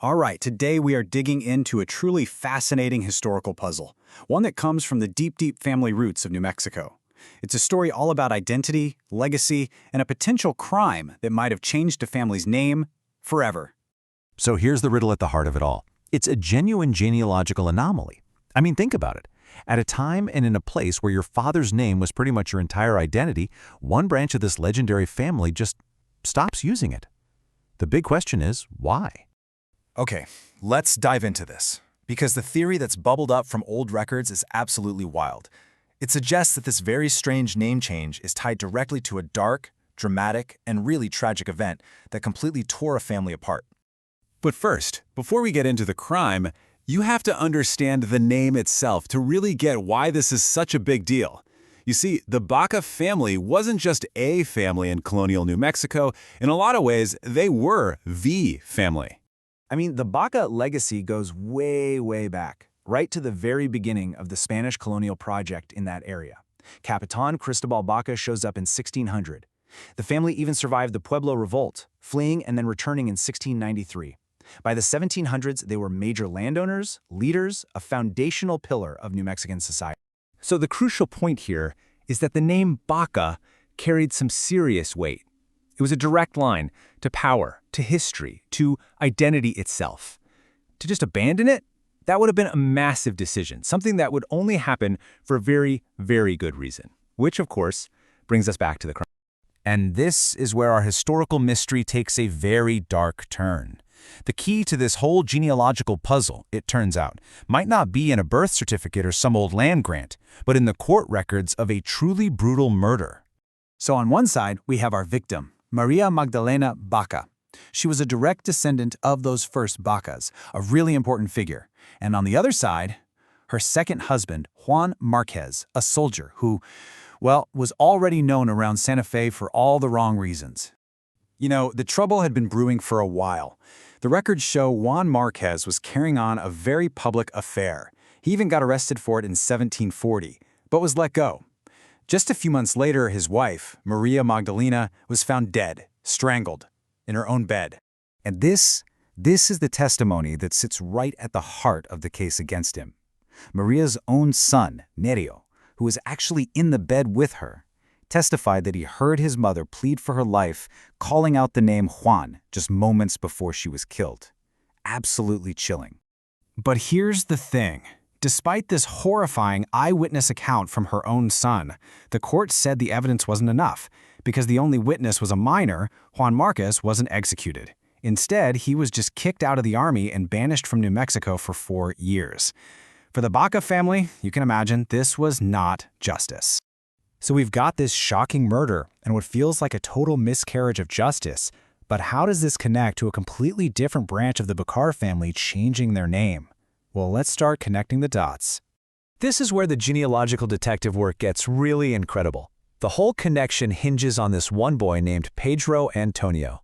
All right, today we are digging into a truly fascinating historical puzzle, one that comes from the deep, deep family roots of New Mexico. It's a story all about identity, legacy, and a potential crime that might have changed a family's name forever. So here's the riddle at the heart of it all. It's a genuine genealogical anomaly. I mean, think about it. At a time and in a place where your father's name was pretty much your entire identity, one branch of this legendary family just stops using it. The big question is, why? Okay, let's dive into this, because the theory that's bubbled up from old records is absolutely wild. It suggests that this very strange name change is tied directly to a dark, dramatic, and really tragic event that completely tore a family apart. But first, before we get into the crime, you have to understand the name itself to really get why this is such a big deal. You see, the Baca family wasn't just a family in colonial New Mexico. In a lot of ways, they were the family. I mean, the Baca legacy goes way, way back, right to the very beginning of the Spanish colonial project in that area. Capitan Cristóbal Baca shows up in 1600. The family even survived the Pueblo Revolt, fleeing and then returning in 1693. By the 1700s, they were major landowners, leaders, a foundational pillar of New Mexican society. So the crucial point here is that the name Baca carried some serious weight. It was a direct line to power, to history, to identity itself. To just abandon it, that would have been a massive decision, something that would only happen for a very, very good reason, which, of course, brings us back to the crime. And this is where our historical mystery takes a very dark turn. The key to this whole genealogical puzzle, it turns out, might not be in a birth certificate or some old land grant, but in the court records of a truly brutal murder. So on one side, we have our victim, María Magdalena Baca. She was a direct descendant of those first Bacas, a really important figure. And on the other side, her second husband, Juan Márquez, a soldier who, well, was already known around Santa Fe for all the wrong reasons. You know, the trouble had been brewing for a while. The records show Juan Márquez was carrying on a very public affair. He even got arrested for it in 1740, but was let go. Just a few months later, his wife, María Magdalena, was found dead, strangled, in her own bed. And this is the testimony that sits right at the heart of the case against him. Maria's own son, Nerio, who was actually in the bed with her, testified that he heard his mother plead for her life, calling out the name Juan just moments before she was killed. Absolutely chilling. But here's the thing. Despite this horrifying eyewitness account from her own son, the court said the evidence wasn't enough. Because the only witness was a minor, Juan Márquez wasn't executed. Instead, he was just kicked out of the army and banished from New Mexico for 4 years. For the Baca family, you can imagine, this was not justice. So we've got this shocking murder and what feels like a total miscarriage of justice. But how does this connect to a completely different branch of the Baca family changing their name? Well, let's start connecting the dots. This is where the genealogical detective work gets really incredible. The whole connection hinges on this one boy named Pedro Antonio.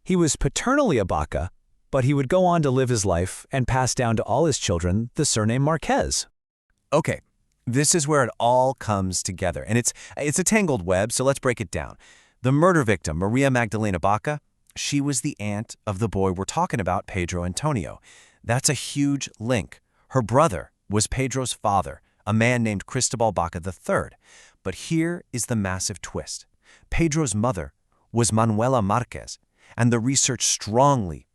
He was paternally a Baca, but he would go on to live his life and pass down to all his children the surname Marquez. Okay, this is where it all comes together, and it's a tangled web, so let's break it down. The murder victim, María Magdalena Baca, she was the aunt of the boy we're talking about, Pedro Antonio. That's a huge link. Her brother was Pedro's father, a man named Cristóbal Baca III. But here is the massive twist. Pedro's mother was Manuela Marquez, and the research strongly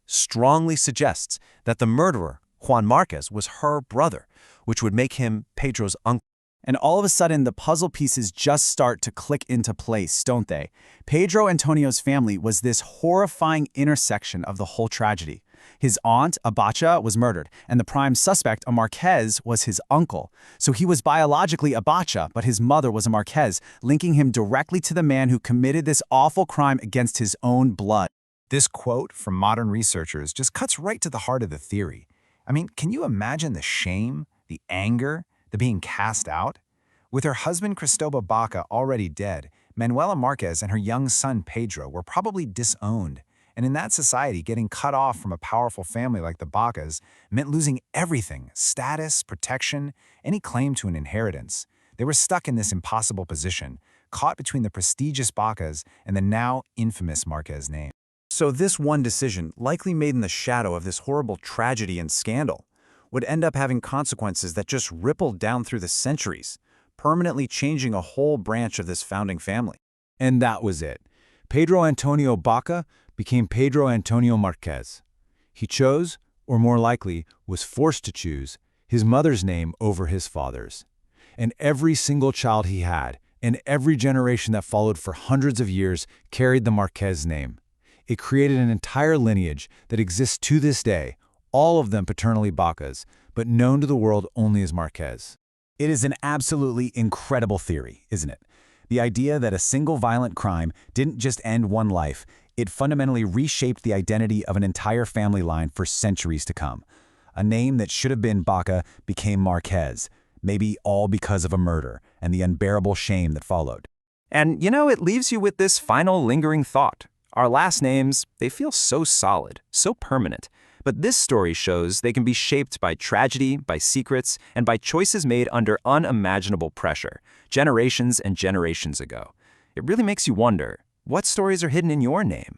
suggests that the murderer, Juan Márquez, was her brother, which would make him Pedro's uncle. And all of a sudden, the puzzle pieces just start to click into place, don't they? Pedro Antonio's family was this horrifying intersection of the whole tragedy. His aunt, a Baca, was murdered, and the prime suspect, a Marquez, was his uncle. So he was biologically a Baca, but his mother was a Marquez, linking him directly to the man who committed this awful crime against his own blood. This quote from modern researchers just cuts right to the heart of the theory. I mean, can you imagine the shame, the anger, the being cast out? With her husband Cristóbal Baca already dead, Manuela Marquez and her young son Pedro were probably disowned. And in that society, getting cut off from a powerful family like the Bacas meant losing everything: status, protection, any claim to an inheritance. They were stuck in this impossible position, caught between the prestigious Bacas and the now infamous Marquez name. So this one decision, likely made in the shadow of this horrible tragedy and scandal, would end up having consequences that just rippled down through the centuries, permanently changing a whole branch of this founding family. And that was it. Pedro Antonio Baca became Pedro Antonio Marquez. He chose, or more likely, was forced to choose, his mother's name over his father's. And every single child he had, and every generation that followed for hundreds of years, carried the Marquez name. It created an entire lineage that exists to this day, all of them paternally Bacas, but known to the world only as Marquez. It is an absolutely incredible theory, isn't it? The idea that a single violent crime didn't just end one life, it fundamentally reshaped the identity of an entire family line for centuries to come. A name that should have been Baca became Marquez, maybe all because of a murder and the unbearable shame that followed. And, it leaves you with this final lingering thought. Our last names, they feel so solid, so permanent. But this story shows they can be shaped by tragedy, by secrets, and by choices made under unimaginable pressure, generations and generations ago. It really makes you wonder, what stories are hidden in your name?